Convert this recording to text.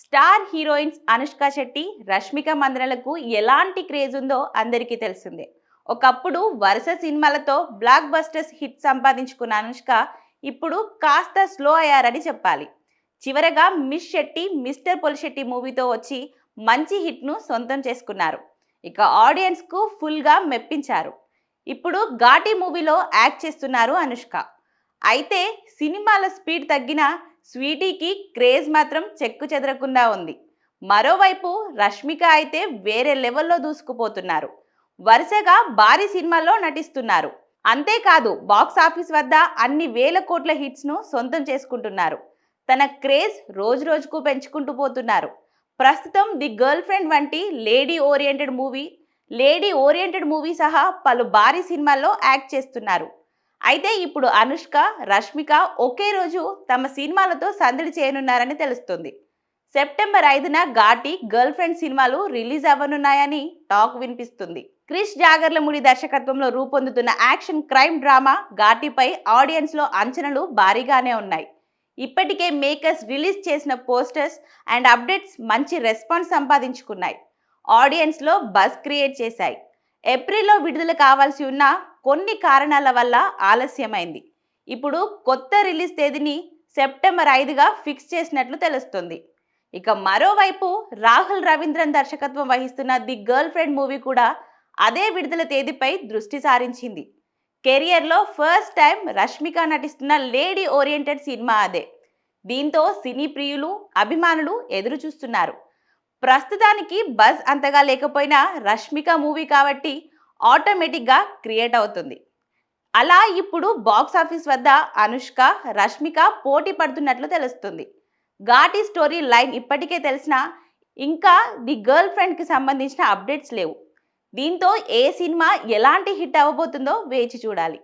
Star heroines Anushka Shetty, Rashmika మందనలకు ఎలాంటి craze ఉందో అందరికీ తెలిసిందే. ఒకప్పుడు వరుస సినిమాలతో బ్లాక్ బస్టర్స్ హిట్ సంపాదించుకున్న అనుష్క ఇప్పుడు కాస్త స్లో అయ్యారని చెప్పాలి. చివరగా మిస్ శెట్టి మిస్టర్ పొలిశెట్టి మూవీతో వచ్చి మంచి హిట్ను సొంతం చేసుకున్నారు. ఇక ఆడియన్స్కు ఫుల్గా మెప్పించారు. ఇప్పుడు ఘాటి మూవీలో యాక్ట్ చేస్తున్నారు అనుష్క. అయితే సినిమాల స్పీడ్ తగ్గిన స్వీటీకి క్రేజ్ మాత్రం చెక్కు చెదరకుండా ఉంది. మరోవైపు రష్మిక అయితే వేరే లెవెల్లో దూసుకుపోతున్నారు. వరుసగా భారీ సినిమాల్లో నటిస్తున్నారు. అంతేకాదు బాక్స్ ఆఫీస్ వద్ద అన్ని వేల కోట్ల హిట్స్ను సొంతం చేసుకుంటున్నారు. తన క్రేజ్ రోజు రోజుకు పెంచుకుంటూ పోతున్నారు. ప్రస్తుతం ది గర్ల్ ఫ్రెండ్ వంటి లేడీ ఓరియంటెడ్ మూవీ సహా పలు భారీ సినిమాల్లో యాక్ట్ చేస్తున్నారు. అయితే ఇప్పుడు అనుష్క, రష్మిక ఒకే రోజు తమ సినిమాలతో సందడి చేయనున్నారని తెలుస్తుంది. సెప్టెంబర్ 5న ఘాటి, గర్ల్ ఫ్రెండ్ సినిమాలు రిలీజ్ అవ్వనున్నాయని టాక్ వినిపిస్తుంది. క్రిష్ జాగర్లముడి దర్శకత్వంలో రూపొందుతున్న యాక్షన్ క్రైమ్ డ్రామా ఘాటిపై ఆడియన్స్లో అంచనాలు భారీగానే ఉన్నాయి. ఇప్పటికే మేకర్స్ రిలీజ్ చేసిన పోస్టర్స్ అండ్ అప్డేట్స్ మంచి రెస్పాన్స్ సంపాదించుకున్నాయి. ఆడియన్స్లో బజ్ క్రియేట్ చేశాయి. ఏప్రిల్లో విడుదల కావాల్సి ఉన్న కొన్ని కారణాల వల్ల ఆలస్యమైంది. ఇప్పుడు కొత్త రిలీజ్ తేదీని సెప్టెంబర్ 5గా ఫిక్స్ చేసినట్లు తెలుస్తుంది. ఇక మరోవైపు రాహుల్ రవీంద్రన్ దర్శకత్వం వహిస్తున్న ది గర్ల్ ఫ్రెండ్ మూవీ కూడా అదే విడుదల తేదీపై దృష్టి సారించింది. కెరియర్లో ఫస్ట్ టైం రష్మిక నటిస్తున్న లేడీ ఓరియంటెడ్ సినిమా అదే. దీంతో సినీ ప్రియులు, అభిమానులు ఎదురు చూస్తున్నారు. ప్రస్తుతానికి బజ్ అంతగా లేకపోయినా రష్మిక మూవీ కాబట్టి ఆటోమేటిక్గా క్రియేట్ అవుతుంది. అలా ఇప్పుడు బాక్స్ ఆఫీస్ వద్ద అనుష్క, రష్మిక పోటీ పడుతున్నట్లు తెలుస్తుంది. ఘాటి స్టోరీ లైన్ ఇప్పటికే తెలిసినా ఇంకా ది గర్ల్ ఫ్రెండ్కి సంబంధించిన అప్డేట్స్ లేవు. దీంతో ఏ సినిమా ఎలాంటి హిట్ అవ్వబోతుందో వేచి చూడాలి.